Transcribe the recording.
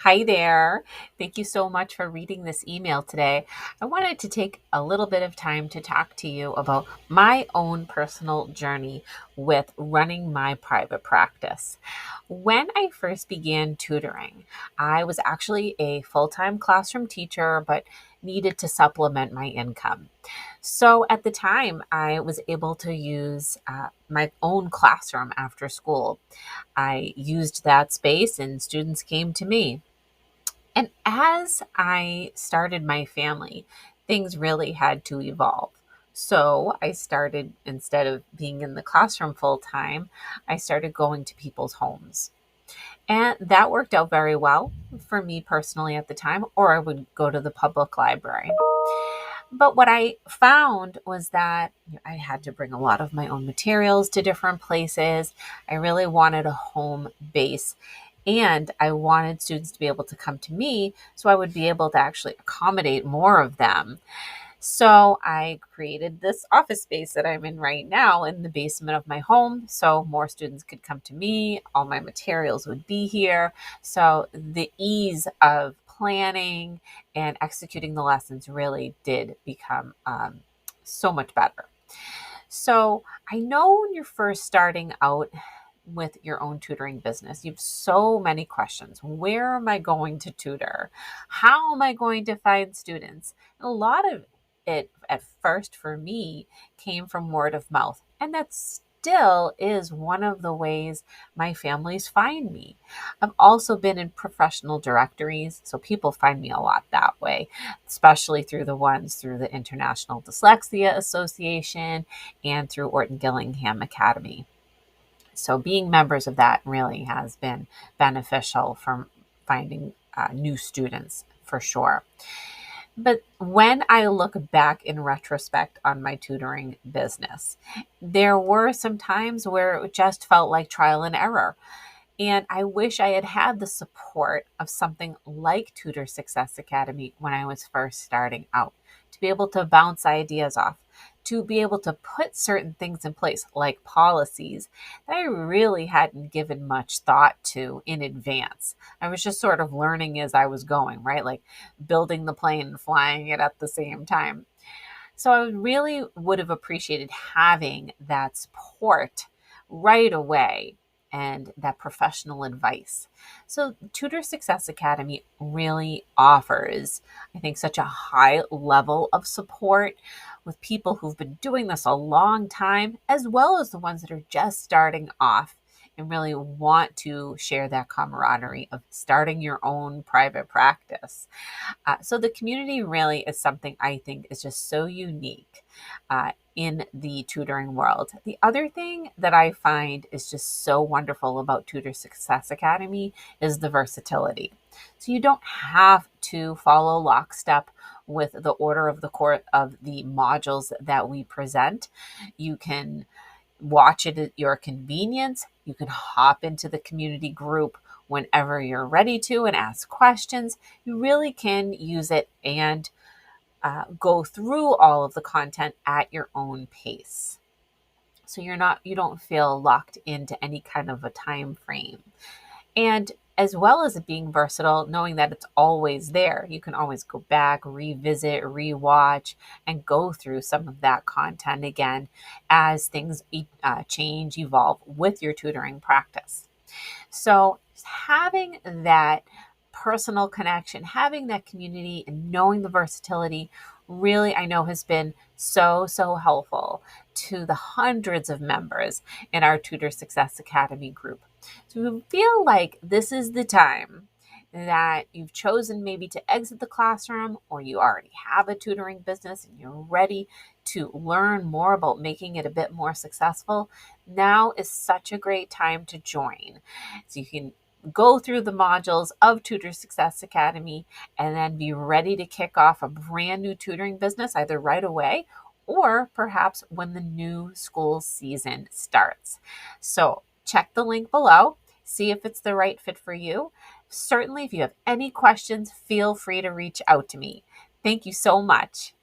Hi there. Thank you so much for reading this email today. I wanted to take a little bit of time to talk to you about my own personal journey with running my private practice. When I first began tutoring, I was actually a full time classroom teacher, but needed to supplement my income. So at the time, I was able to use my own classroom after school. I used that space, and students came to me. And as I started my family, things really had to evolve. So I started, instead of being in the classroom full time, I started going to people's homes. And that worked out very well for me personally at the time, or I would go to the public library. But what I found was that I had to bring a lot of my own materials to different places. I really wanted a home base. And I wanted students to be able to come to me so I would be able to actually accommodate more of them. So I created this office space that I'm in right now in the basement of my home so more students could come to me. All my materials would be here. So the ease of planning and executing the lessons really did become so much better. So I know when you're first starting out with your own tutoring business, you have so many questions. Where am I going to tutor? How am I going to find students? And a lot of it at first for me came from word of mouth. And that still is one of the ways my families find me. I've also been in professional directories, so people find me a lot that way, especially through the ones through the International Dyslexia Association and through Orton-Gillingham Academy. So being members of that really has been beneficial from finding new students for sure. But when I look back in retrospect on my tutoring business, there were some times where it just felt like trial and error. And I wish I had had the support of something like Tutor Success Academy when I was first starting out, to be able to bounce ideas off, to be able to put certain things in place, like policies that I really hadn't given much thought to in advance. I was just sort of learning as I was going, right? Like building the plane and flying it at the same time. So I really would have appreciated having that support right away and that professional advice. So Tutor Success Academy really offers, I think, such a high level of support with people who've been doing this a long time, as well as the ones that are just starting off and really want to share that camaraderie of starting your own private practice. So the community really is something I think is just so unique in the tutoring world. The other thing that I find is just so wonderful about Tutor Success Academy is the versatility. So you don't have to follow lockstep with the order of the course of the modules that we present. You can watch it at your convenience. You can hop into the community group whenever you're ready to and ask questions. You really can use it and go through all of the content at your own pace. So you don't feel locked into any kind of a time frame. And as well as it being versatile, knowing that it's always there, you can always go back, revisit, rewatch, and go through some of that content again as things change, evolve with your tutoring practice. So having that personal connection, having that community, and knowing the versatility really, I know, has been so helpful to the hundreds of members in our Tutor Success Academy group. So we feel like this is the time that you've chosen maybe to exit the classroom, or you already have a tutoring business and you're ready to learn more about making it a bit more successful. Now is such a great time to join. So you can go through the modules of Tutor Success Academy and then be ready to kick off a brand new tutoring business either right away or perhaps when the new school season starts. So check the link below, see if it's the right fit for you. Certainly, if you have any questions, feel free to reach out to me. Thank you so much.